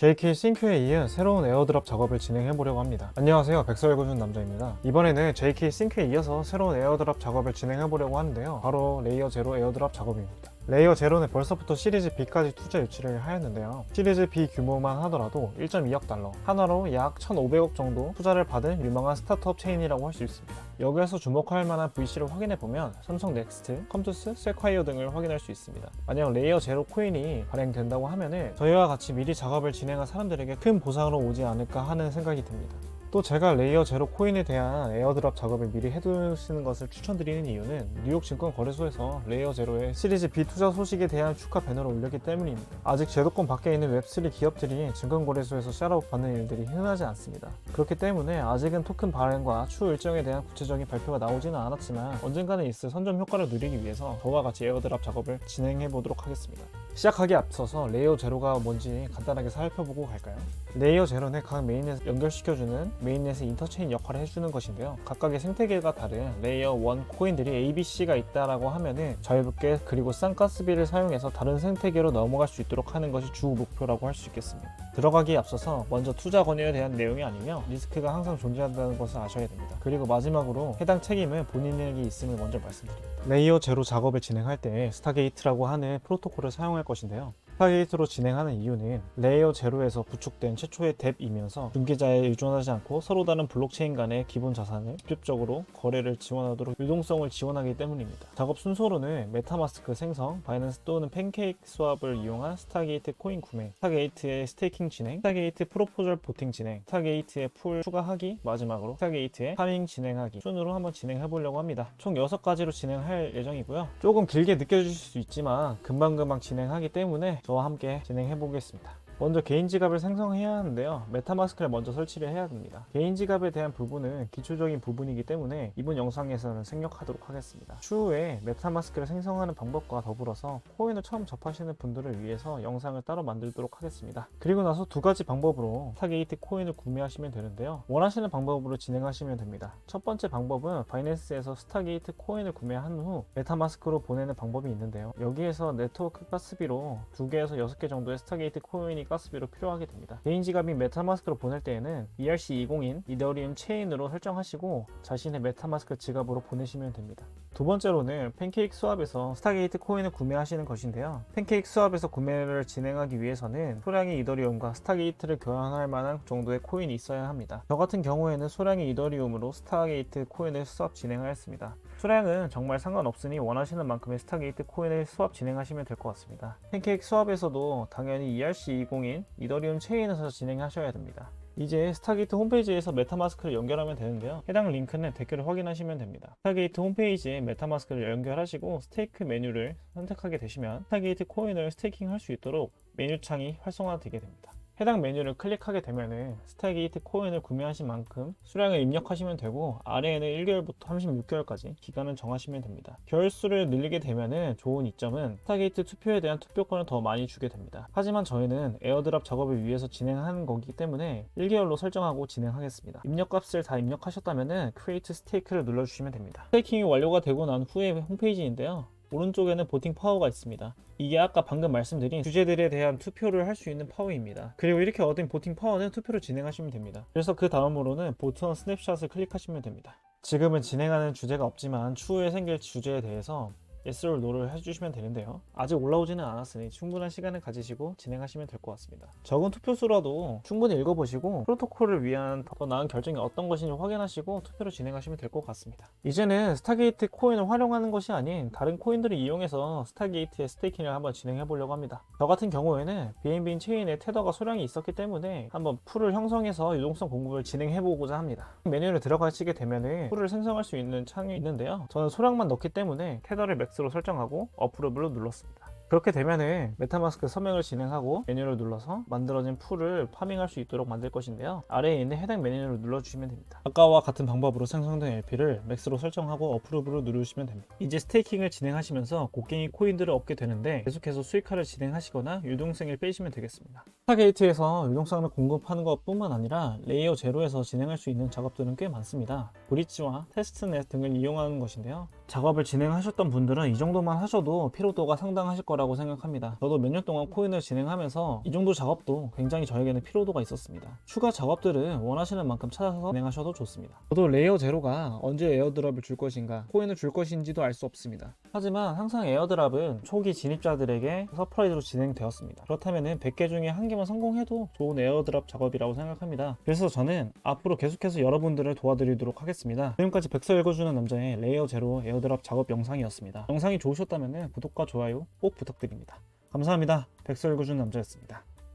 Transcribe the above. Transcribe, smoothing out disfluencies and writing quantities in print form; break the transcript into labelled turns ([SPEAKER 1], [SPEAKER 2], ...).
[SPEAKER 1] JK 싱크에 이은 새로운 에어드랍 작업을 진행해 보려고 합니다. 안녕하세요, 백설구준 남자입니다. 이번에는 JK 싱크에 이어서 새로운 에어드랍 작업을 진행해 보려고 하는데요, 바로 레이어 제로 에어드랍 작업입니다. 레이어 제로는 벌써부터 시리즈 B까지 투자 유치를 하였는데요, 시리즈 B 규모만 하더라도 1.2억 달러, 한화로 약 1,500억 정도 투자를 받은 유망한 스타트업 체인이라고 할 수 있습니다. 여기에서 주목할 만한 VC를 확인해보면 삼성 넥스트, 컴투스, 세콰이어 등을 확인할 수 있습니다. 만약 레이어 제로 코인이 발행된다고 하면은 저희와 같이 미리 작업을 진행한 사람들에게 큰 보상으로 오지 않을까 하는 생각이 듭니다. 또 제가 레이어 제로 코인에 대한 에어드랍 작업을 미리 해두시는 것을 추천드리는 이유는 뉴욕 증권거래소에서 레이어 제로의 시리즈 B 투자 소식에 대한 축하 배너를 올렸기 때문입니다. 아직 제도권 밖에 있는 웹3 기업들이 증권거래소에서 샤라웃 받는 일들이 흔하지 않습니다. 그렇기 때문에 아직은 토큰 발행과 추후 일정에 대한 구체적인 발표가 나오지는 않았지만 언젠가는 있을 선점 효과를 누리기 위해서 저와 같이 에어드랍 작업을 진행해 보도록 하겠습니다. 시작하기에 앞서서 레이어 제로가 뭔지 간단하게 살펴보고 갈까요? 레이어 제로는 각 메인넷 연결시켜주는 메인넷의 인터체인 역할을 해주는 것인데요, 각각의 생태계가 다른 레이어 1 코인들이 ABC가 있다라고 하면은 자유롭게 그리고 싼 가스비를 사용해서 다른 생태계로 넘어갈 수 있도록 하는 것이 주 목표라고 할 수 있겠습니다. 들어가기에 앞서서 먼저 투자 권유에 대한 내용이 아니며 리스크가 항상 존재한다는 것을 아셔야 됩니다. 그리고 마지막으로 해당 책임은 본인에게 있음을 먼저 말씀드립니다. 레이어 제로 작업을 진행할 때 스타게이트라고 하는 프로토콜을 사용할 것인데요, 스타게이트로 진행하는 이유는 레이어 제로에서 구축된 최초의 뎁이면서 중개자에 의존하지 않고 서로 다른 블록체인 간의 기본 자산을 직접적으로 거래를 지원하도록 유동성을 지원하기 때문입니다. 작업 순서로는 메타마스크 생성, 바이낸스 또는 팬케이크 스왑을 이용한 스타게이트 코인 구매, 스타게이트의 스테이킹 진행, 스타게이트 프로포절 보팅 진행, 스타게이트의 풀 추가하기, 마지막으로 스타게이트의 파밍 진행하기 순으로 한번 진행해 보려고 합니다. 총 6가지로 진행할 예정이고요. 조금 길게 느껴지실 수 있지만 금방금방 진행하기 때문에 저와 함께 진행해 보겠습니다. 먼저 개인 지갑을 생성해야 하는데요, 메타마스크를 먼저 설치를 해야 됩니다. 개인 지갑에 대한 부분은 기초적인 부분이기 때문에 이번 영상에서는 생략하도록 하겠습니다. 추후에 메타마스크를 생성하는 방법과 더불어서 코인을 처음 접하시는 분들을 위해서 영상을 따로 만들도록 하겠습니다. 그리고 나서 두 가지 방법으로 스타게이트 코인을 구매하시면 되는데요, 원하시는 방법으로 진행하시면 됩니다. 첫 번째 방법은 바이낸스에서 스타게이트 코인을 구매한 후 메타마스크로 보내는 방법이 있는데요, 여기에서 네트워크 가스비로 2개에서 6개 정도의 스타게이트 코인이 가스비로 필요하게 됩니다. 개인 지갑인 메타마스크로 보낼 때에는 ERC20인 이더리움 체인으로 설정하시고 자신의 메타마스크 지갑으로 보내시면 됩니다. 두 번째로는 팬케이크 스왑에서 스타게이트 코인을 구매하시는 것인데요, 팬케이크 스왑에서 구매를 진행하기 위해서는 소량의 이더리움과 스타게이트를 교환할 만한 정도의 코인이 있어야 합니다. 저 같은 경우에는 소량의 이더리움으로 스타게이트 코인을 스왑 진행하였습니다. 수량은 정말 상관없으니 원하시는 만큼의 스타게이트 코인을 스왑 진행하시면 될 것 같습니다. 팬케이크 스왑에서도 당연히 ERC20인 이더리움 체인에서 진행하셔야 됩니다. 이제 스타게이트 홈페이지에서 메타마스크를 연결하면 되는데요, 해당 링크는 댓글을 확인하시면 됩니다. 스타게이트 홈페이지에 메타마스크를 연결하시고 스테이크 메뉴를 선택하게 되시면 스타게이트 코인을 스테이킹 할 수 있도록 메뉴창이 활성화되게 됩니다. 해당 메뉴를 클릭하게 되면은 스타게이트 코인을 구매하신 만큼 수량을 입력하시면 되고, 아래에는 1개월부터 36개월까지 기간을 정하시면 됩니다. 개월수를 늘리게 되면은 좋은 이점은 스타게이트 투표에 대한 투표권을 더 많이 주게 됩니다. 하지만 저희는 에어드랍 작업을 위해서 진행하는 거기 때문에 1개월로 설정하고 진행하겠습니다. 입력값을 다 입력하셨다면은 크리에이트 스테이크를 눌러주시면 됩니다. 스테이킹이 완료가 되고 난 후에 홈페이지인데요, 오른쪽에는 보팅 파워가 있습니다. 이게 아까 방금 말씀드린 주제들에 대한 투표를 할 수 있는 파워입니다. 그리고 이렇게 얻은 보팅 파워는 투표를 진행하시면 됩니다. 그래서 그 다음으로는 보트원 스냅샷을 클릭하시면 됩니다. 지금은 진행하는 주제가 없지만 추후에 생길 주제에 대해서 Yes or No를 해주시면 되는데요, 아직 올라오지는 않았으니 충분한 시간을 가지시고 진행하시면 될 것 같습니다. 적은 투표수라도 충분히 읽어보시고 프로토콜을 위한 더 나은 결정이 어떤 것인지 확인하시고 투표를 진행하시면 될 것 같습니다. 이제는 스타게이트 코인을 활용하는 것이 아닌 다른 코인들을 이용해서 스타게이트의 스테이킹을 한번 진행해 보려고 합니다. 저 같은 경우에는 BNB 체인에 테더가 소량이 있었기 때문에 한번 풀을 형성해서 유동성 공급을 진행해 보고자 합니다. 메뉴를 들어가시게 되면은 풀을 생성할 수 있는 창이 있는데요, 저는 소량만 넣기 때문에 테더를 맥스로 설정하고 어프로브를 눌렀습니다. 그렇게 되면은 메타마스크 서명을 진행하고 메뉴를 눌러서 만들어진 풀을 파밍할 수 있도록 만들 것인데요, 아래에 있는 해당 메뉴를 눌러주시면 됩니다. 아까와 같은 방법으로 생성된 LP를 맥스로 설정하고 어프로브를 누르시면 됩니다. 이제 스테이킹을 진행하시면서 곡괭이 코인들을 얻게 되는데 계속해서 수익화를 진행하시거나 유동성을 빼시면 되겠습니다. 스타게이트에서 유동성을 공급하는 것 뿐만 아니라 레이어 제로에서 진행할 수 있는 작업들은 꽤 많습니다. 브릿지와 테스트넷 등을 이용하는 것인데요, 작업을 진행하셨던 분들은 이 정도만 하셔도 피로도가 상당하실 거라고 생각합니다. 저도 몇 년 동안 코인을 진행하면서 이 정도 작업도 굉장히 저에게는 피로도가 있었습니다. 추가 작업들은 원하시는 만큼 찾아서 진행하셔도 좋습니다. 저도 레이어 제로가 언제 에어드랍을 줄 것인가, 코인을 줄 것인지도 알 수 없습니다. 하지만 항상 에어드랍은 초기 진입자들에게 서프라이즈로 진행되었습니다. 그렇다면 100개 중에 1개만 성공해도 좋은 에어드랍 작업이라고 생각합니다. 그래서 저는 앞으로 계속해서 여러분들을 도와드리도록 하겠습니다. 지금까지 백서 읽어주는 남자의 레이어 제로 에어드랍 작업 영상이었습니다. 영상이 좋으셨다면 구독과 좋아요 꼭 부탁드립니다. 감사합니다. 백서 읽어주는 남자였습니다.